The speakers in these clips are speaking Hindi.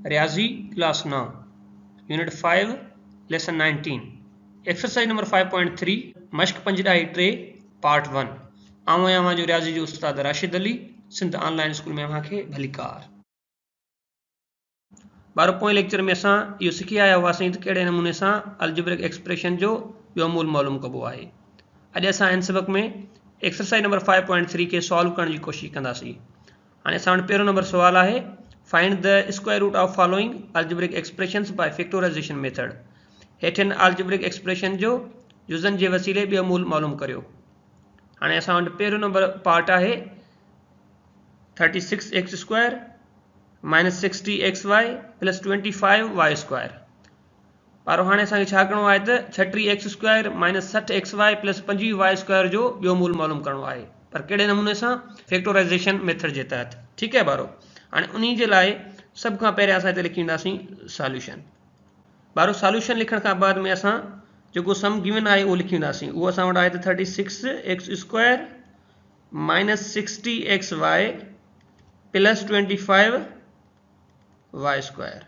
रियाजी class 9 unit 5 lesson 19 exercise number 5.3 मश्क 5.3 पार्ट 1 आवां जो रियाजी जो उस्ताद राशिद अली सिंध ऑनलाइन स्कूल में अव्हांखे भलीकार। बारो पोएं लेक्चर में असां इहो सिखी आया हुआसीं त कहिड़े नमूने सां अलजेब्रिक एक्सप्रेशन जो ॿियो मूल मालूम कबो आहे। अॼु असां हिन सबक में एक्सरसाइज नंबर 5.3 खे सॉल्व करण जी कोशिशि कंदासीं। हाणे असां वटि पहिरियों नंबर सुवाल आहे, find the square root of following algebraic expressions by factorization method. हेठिन अलजेब्रिक एक्सप्रेशन जो जुज़न जे वसीले ॿियो मूल मालूम करियो। हाणे असां वटि पहिरियों नंबर पार्ट आहे 36x square minus 60xy plus 25y square. पारो हाणे असांखे छा करिणो आहे त 36x square minus 60xy plus 25y square जो ॿियो मूल मालूम करिणो आहे, पर कहिड़े नमूने सां? फैक्टराइजेशन मेथड जे तहत। ठीकु आहे बारो। हाणे उन जे लाइ सभ खां पहिरियों असां हिते लिखी ईंदासीं सॉल्यूशन। बारो सॉल्यूशन लिखण खां बाद में असां जेको सम गिवन आहे उहो लिखी ईंदासीं। उहो असां वटि आहे त 36x square minus 60xy plus 25y square.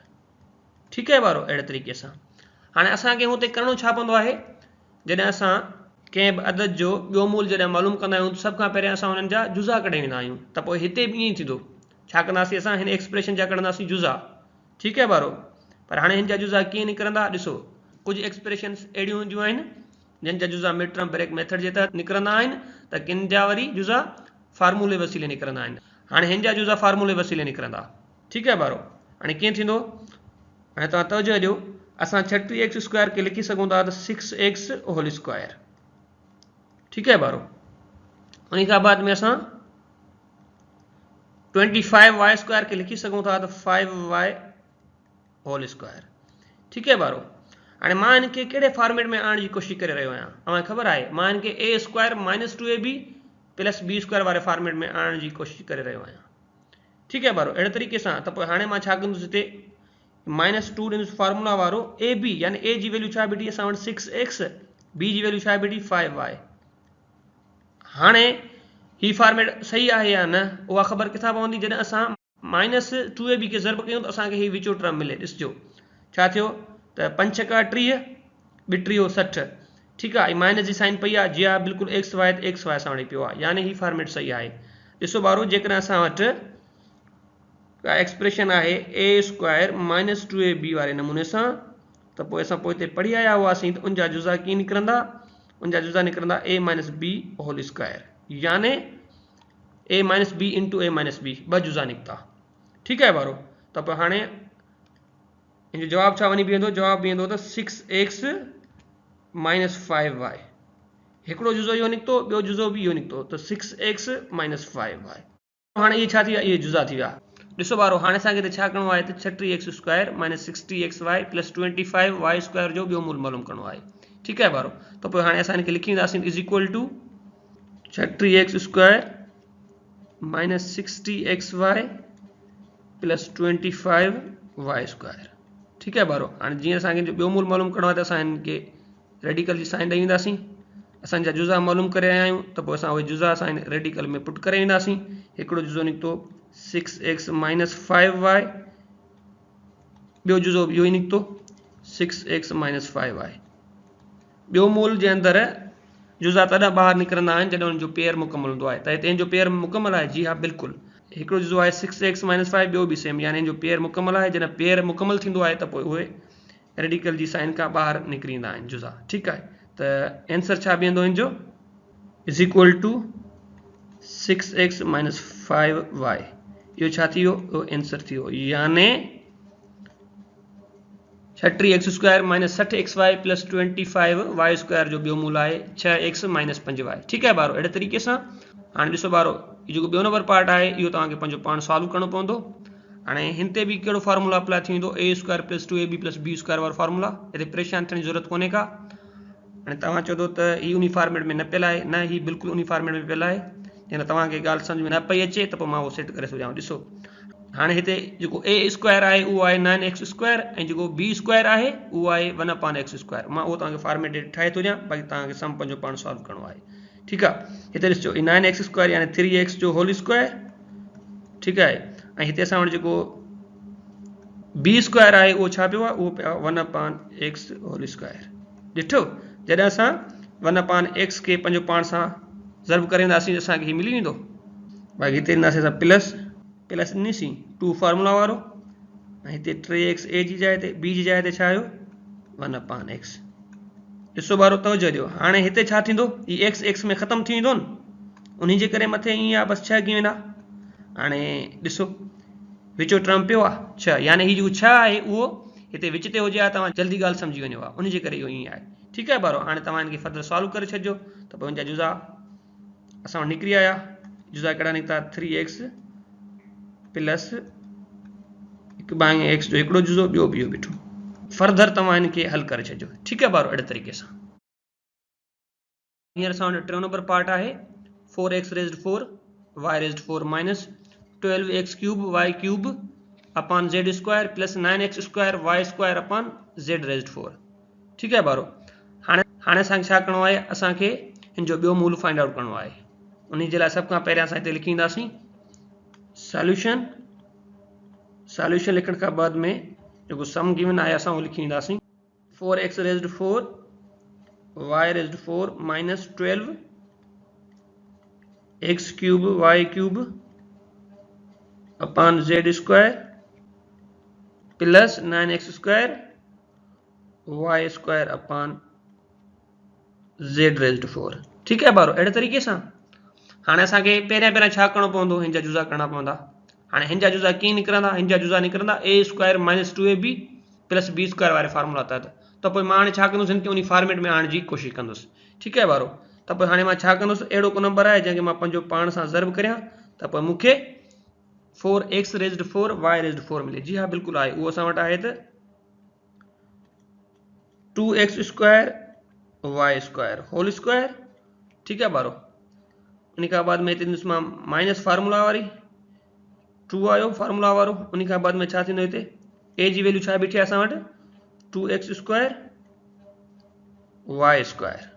ठीकु आहे बारो। अहिड़े तरीक़े सां हाणे असांखे हुते करिणो छा पवंदो आहे, जॾहिं असां कंहिं बि अदद जो ॿियो मूल जॾहिं मालूम कंदा आहियूं त सभ खां पहिरियों असां हुननि जा जुज़ा कढी वेंदा आहियूं। त पोइ हिते बि ईअं ई थींदो। छा कंदासीं असां? हिन एक्सप्रेशन जा कढंदासीं जुज़ा। ठीकु आहे बारो। पर हाणे हिन जा जुज़ा कीअं निकिरंदा? ॾिसो, कुझु एक्सप्रेशन्स अहिड़ियूं हूंदियूं आहिनि जिन जा जुज़ा मिड टर्म ब्रेक मेथड जे तहत निकिरंदा आहिनि, त किन जा वरी जुज़ा फार्मूले वसीले निकिरंदा आहिनि। हाणे हिन जा जुज़ा फार्मूले वसीले निकिरंदा। ठीकु आहे बारो। हाणे कीअं थींदो? हाणे तव्हां तवजो ॾियो, असां 36x स्क्वायर खे लिखी सघूं था त 6x होल स्क्वायर। ठीकु आहे बारो। उन खां बाद में असां 25y स्क्वायर खे लिखी सघूं था त 5y होल स्क्वायर। ठीकु आहे बारो। हाणे मां हिनखे कहिड़े फॉर्मेट में आणण जी कोशिशि करे रहियो आहियां? तव्हांखे ख़बर आहे, मां हिनखे a square minus 2ab plus b square वारे फॉर्मेट में आणण जी कोशिशि करे रहियो आहियां। ठीकु आहे बारो। अहिड़े तरीक़े सां त पोइ हाणे मां छा कंदुसि, हिते माइनस 2 ॾींदुसि फार्मूला वारो ए बी, यानी ए जी वैल्यू छा बीठी असां वटि 6x, बी जी वैल्यू छा बीठी 5y। हाणे ही फॉर्मेट सही आहे या न, उहा ख़बर किथां पवंदी? जॾहिं असां माइनस 2ab खे ज़र्ब कयूं त असांखे ही विचो टर्म मिले। ॾिसजो छा थियो त 5 छका 30, 2 टियों 60। ठीकु आहे। माइनस जी साइन पई आहे, जी आहे बिल्कुलु एक्स वाए त एक्स वाए सां वठी पियो आहे, यानी ही फॉर्मेट सही आहे। ॾिसो बारो, जेकॾहिं असां वटि का एक्सप्रेशन आहे ए स्क्वायर माइनस 2ab वारे नमूने सां, त पोइ असां पोइ हिते पढ़ी आया हुआसीं त उनजा जुज़ा कीअं निकिरंदा? उनजा जुज़ा निकिरंदा a minus B whole square, यानी a minus B into a minus B, ॿ जुज़ा निकिता। ठीकु आहे बारो। त पोइ हाणे हिन जो जवाबु छा वञी बीहंदो? जवाबु बीहंदो त 6x माइनस 5y। हिकिड़ो जुज़ो इहो निकितो, ॿियो जुज़ो बि इहो निकितो, त 6x माइनस 5y। हाणे इहे छा थी विया? इहे जुज़ा थी विया। ॾिसो बारो, हाणे असांखे हिते छा करिणो आहे त 36x square minus 60xy plus 25y square जो ॿियो मूल मालूम करिणो आहे। ठीकु आहे बारो। त पोइ हाणे असां हिनखे लिखी ईंदासीं is equal to 36x square minus 60xy plus 25y square. ठीकु आहे बारो। हाणे जीअं असांखे ॿियो मूल मालूम करिणो आहे त असां हिनखे रेडिकल जी साइन ॾेई ईंदासीं। असांजा जुज़ा मालूम करे आया आहियूं, त पोइ असां उहे जुज़ा असां हिन रेडिकल में पुट करे ईंदासीं। हिकिड़ो जुज़ो निकितो 6x माइनस 5y, ॿियो जुज़ो इहो ई निकितो 6x माइनस 5y। ॿियो मूल जे अंदरि जुज़ा तॾहिं ॿाहिरि निकिरंदा आहिनि जॾहिं उनजो पेयर मुकमल हूंदो आहे। त हिते हिन जो पेयर मुकमल आहे? जी हा, बिल्कुलु। हिकिड़ो जुज़ो आहे 6x माइनस 5, ॿियो बि सेम, यानी हिन जो पेयर मुकमल आहे। जॾहिं पेयर मुकमल थींदो आहे त पोइ उहे रेडिकल जी साइन खां ॿाहिरि निकिरी ईंदा आहिनि जुज़ा। ठीकु आहे। त आंसर छा बीहंदो हिन जो? Is equal to 6x minus 5y। इहो छा थी वियो? इहो आंसर थी वियो, यानी 36x square minus 60xy plus 25y square जो ॿियो मूल आहे 6x माइनस 5y। ठीकु आहे बारो। अहिड़े तरीक़े सां हाणे ॾिसो बारो, इहो जेको ॿियो नंबर पार्ट आहे इहो तव्हांखे पंहिंजो पाण सॉल्व करिणो पवंदो। हाणे हिन ते बि कहिड़ो फार्मूला अप्लाई थी वेंदो? a square plus 2ab plus b square वारो फार्मूला। हिते परेशान थियण जी ज़रूरत कोन्हे का। हाणे तव्हां चवंदो त ही उन फॉर्मेट में न पियल आहे। न, ही बिल्कुलु उन फॉर्मेट में पियल आहे। यानी तव्हांखे ॻाल्हि सम्झ में न पई अचे त पोइ मां उहो सेट करे सघां। ॾिसो हाणे हिते जेको a स्क्वायर आहे उहो आहे 9x स्क्वायर, ऐं जेको b स्क्वायर आहे उहो आहे 1/x स्क्वायर। मां उहो तव्हांखे फॉर्मेट ठाहे थो ॾियां, बाक़ी तव्हांखे सम पंहिंजो पाण सॉल्व करिणो आहे। ठीकु आहे। हिते ॾिसो 9x स्क्वायर यानी 3x जो होल स्क्वायर। ठीकु आहे। ऐं हिते असां वटि जेको बी स्क्वायर आहे उहो छा पियो आहे, उहो पियो 1/x होल स्क्वायर। ॾिठो, जॾहिं असां 1/x खे पंहिंजो पाण सां ज़र्ब करींदासीं असांखे हीउ मिली वेंदो। बाक़ी हिते ईंदासीं असां प्लस प्लस ॾिनीसीं 2 फार्मूला वारो, ऐं हिते 3x a जी जाइ ते b जी जाइ ते छा आयो 1/x। ॾिसो ॿारो तवजो ॾियो, हाणे हिते छा थींदो, हीउ x x में ख़तमु थी वेंदो न, उन जे करे मथे ईअं आहे बसि 6 थी वेंदा। हाणे ॾिसो विचो टर्म पियो आहे 6, यानी हीउ जेको 6 आहे उहो हिते विच ते हुजे हा, तव्हां जल्दी ॻाल्हि सम्झी वञो आहे, उन जे करे इहो ईअं आहे। ठीकु आहे ॿारो, हाणे तव्हां हिनखे फर्दर सॉल्व करे छॾिजो त पोइ हिनजा जुज़ा असां वटि निकिरी आया। जुज़ा कहिड़ा निकिता, 3x प्लस 1/x जो हिकिड़ो जुज़ो, ॿियो बीठो। फर्दर तव्हां हिनखे हल करे छॾिजो। ठीकु आहे ॿारो, अहिड़े तरीक़े सां। हींअर असां वटि 3 नंबर पार्ट आहे 4x raised 4 y raised 4 minus 12x cube y cube upon z square plus 9x square y square upon z raised 4। ठीकु आहे ॿारो, हाणे असांखे छा करिणो आहे, असांखे हिन जो ॿियो मूल फाइंड आउट करिणो आहे। उन जे लाइ सभ खां पहिरियां असां हिते लिखी ईंदासीं सॉल्यूशन। सॉल्यूशन लिखण खां बाद में जेको सम गिवन आहे असां उहो लिखी ईंदासीं 4x raised 4 y raised 4 minus 12x cube y cube upon z square plus 9x square y square upon z raised 4। ठीकु आहे ॿारो, अहिड़े तरीक़े सां। हाणे असांखे पहिरियां छा करिणो पवंदो, हिन जा जुज़ा करणा पवंदा। हाणे हिन जा जुज़ा कीअं निकिरंदा, हिन जा जुज़ा निकिरंदा a square minus 2ab plus b square वारे फार्मूला तहत। त पोइ मां हाणे छा कंदुसि, हिनखे उन फॉर्मेट में आणण जी कोशिशि कंदुसि। ठीकु आहे ॿारो, त पोइ हाणे मां छा कंदुसि, अहिड़ो को नंबर आहे जंहिंखे मां पंहिंजो पाण सां ज़र्ब करियां त पोइ मूंखे 4x रेज़्ड 4 y रेज़्ड 4 मिले। जी हा बिल्कुलु आहे, उहो असां वटि आहे त 2x square y square whole square. ठीकु आहे ॿारो, उन खां बाद में हिते ॾिस मां माइनस फार्मूला वारी 2 आयो फार्मूला वारो। उन खां बाद में छा थींदो, हिते a जी वैल्यू छा बीठी आहे असां वटि 2x स्क्वायर y स्क्वायर।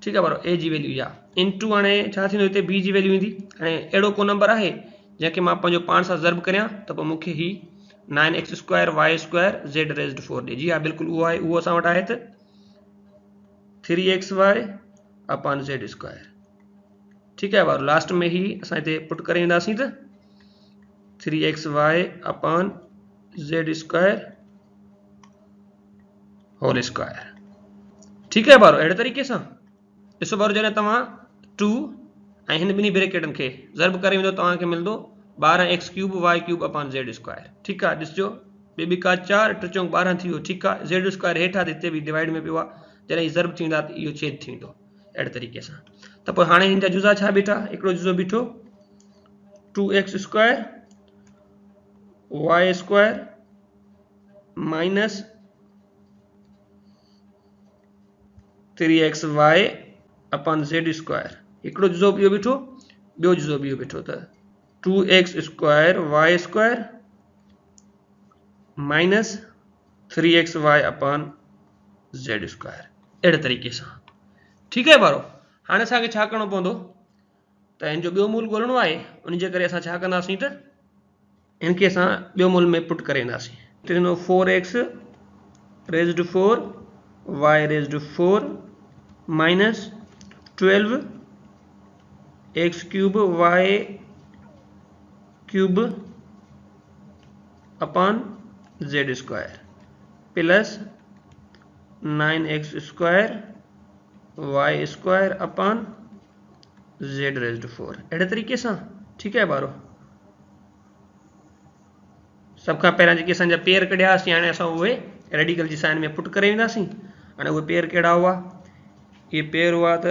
ठीकु आहे ॿारो, a जी वैल्यू इहा इनटू हाणे छा थींदो, हिते b जी वैल्यू ईंदी। हाणे अहिड़ो को नंबर आहे जंहिंखे मां पंहिंजो पाण सां ज़र्ब करियां त पोइ मूंखे ही 9x square y square z raised 4 ॾे। जी हा बिल्कुलु उहो आहे, उहो असां वटि आहे त 3xy अपॉन z स्क्वायर। ठीकु आहे ॿारो, लास्ट में ही असां हिते पुट करे ईंदासीं त 3xy upon z square whole square. ठीकु आहे ॿारो, अहिड़े तरीक़े सां। ॾिसो ॿारो, जॾहिं तव्हां 2 ऐं हिन ॿिन्ही ब्रेकेटनि खे ज़र्ब करे वेंदो तव्हांखे मिलंदो 12x cube y cube upon z square. ठीकु आहे, ॾिसजो ॿिए का 4 टे चौं 12 थी वियो। ठीकु आहे, z स्क्वायर हेठि आहे त हिते बि डिवाइड में पियो आहे, जॾहिं ज़र्ब थींदा त इहो छेद थी वेंदो। अहिड़े तरीक़े सां। त पोइ हाणे हिन जा जुज़ा छा बीठा, हिकिड़ो जुज़ो बीठो 2x square y square minus 3xy upon z square. हिकिड़ो जुज़ो ॿियो बीठो, ॿियो जुज़ो ॿियो बीठो त 2x square y square minus 3xy upon z square. अहिड़े तरीक़े सां। ठीकु आहे ॿारो, हाणे असांखे छा करिणो पवंदो त हिन जो ॿियो मूल ॻोल्हणो आहे। उन जे करे असां छा कंदासीं त इनखे असां ॿियो मूल में पुट करे ईंदासीं। 4x raised 4 y raised 4 minus 12x cube y cube upon z square plus 9x square y square upon z raised 4। अहिड़े तरीक़े सां। ठीकु आहे ॿारो, सभ खां पहिरियां जेके असांजा पेयर कढियासीं हाणे असां उहे रेडिकल जी साइन में पुट करे वेंदासीं। हाणे उहे पेयर कहिड़ा हुआ, इहे पेयर हुआ त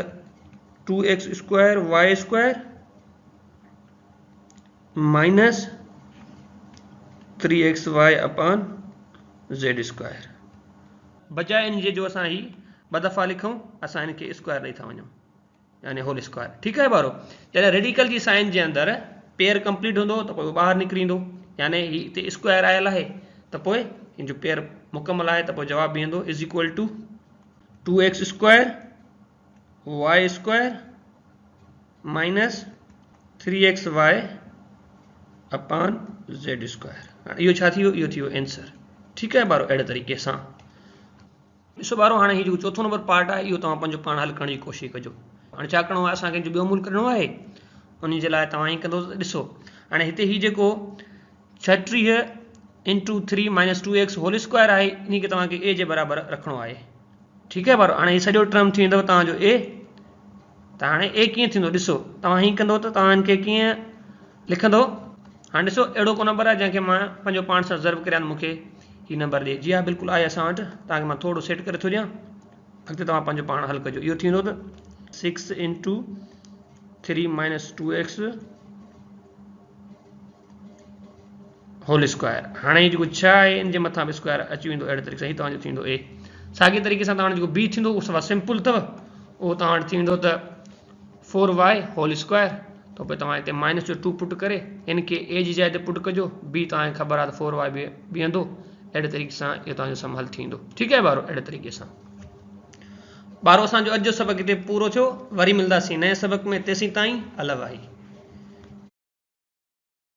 2x square y square minus 3xy upon z square. बजाय इन जे जो असां ही ॿ दफ़ा लिखूं, असां हिनखे स्क्वायर ॾेई था वञूं, यानी होल स्क्वायर। ठीकु आहे ॿारो, जॾहिं रेडिकल जी साइन जे अंदरि पेयर कंप्लीट हूंदो त पोइ ॿाहिरि निकिरी ईंदो, यानी ही हिते स्क्वायर आयल आहे त पोइ हिन जो पेयर मुकमल आहे त पोइ जवाब बि ईंदो is equal to 2x square y square minus 3xy upon z square. इहो छा थी वियो, इहो थी वियो आंसर। ठीकु आहे ॿारो, अहिड़े तरीक़े सां ॾिसो ॿारो, हाणे हीउ जेको चोथों नंबर पार्ट आहे इहो तव्हां पंहिंजो पाण हल करण जी कोशिशि कजो। हाणे छा करिणो आहे, असांखे ॿियो मूल कढणो आहे, उन जे लाइ तव्हां हीअं कंदो। ॾिसो हाणे हिते हीउ जेको 36 × 3 - 2x होल स्क्वायर आहे, इन खे तव्हांखे ए जे बराबरि रखिणो आहे। ठीकु आहे ॿारो, हाणे हीउ सॼो टर्म थी वेंदव तव्हांजो ए। त हाणे ए कीअं थींदो, ॾिसो तव्हां हीअं कंदो त तव्हां हिनखे कीअं लिखंदो। हाणे ॾिसो अहिड़ो को नंबर आहे जंहिंखे मां पंहिंजो पाण सां ज़र्ब करियां मूंखे हीउ नंबर ॾिए। जी हा, बिल्कुलु आहे असां वटि, तव्हांखे मां थोरो सेट करे थो ॾियां, अॻिते तव्हां पंहिंजो पाण हल कजो। इहो थींदो त 6 × 3 - 2x होल स्क्वायर। हाणे जेको छा आहे, इन जे मथां बि स्क्वायर अची वेंदो, अहिड़े तरीक़े सां हीउ तव्हांजो थींदो ए। साॻी तरीक़े सां तव्हां जेको बी थींदो उहो सवा सिंपल अथव, उहो तव्हां वटि थी वेंदो त 4y होल स्क्वायर। त पोइ तव्हां हिते माइनस जो 2 पुट करे इन खे ए जी जाइ ते पुट कजो, बी तव्हांखे ख़बर आहे त 4y बीहंदो। अहिड़े तरीक़े सां इहो तव्हांजो सम हल थींदो। ठीकु आहे ॿारो, अहिड़े तरीक़े सां ॿारो असांजो अॼु जो सबक़ हिते पूरो थियो। वरी मिलंदासीं नए सबक़ में, तेसीं ताईं अलविदा।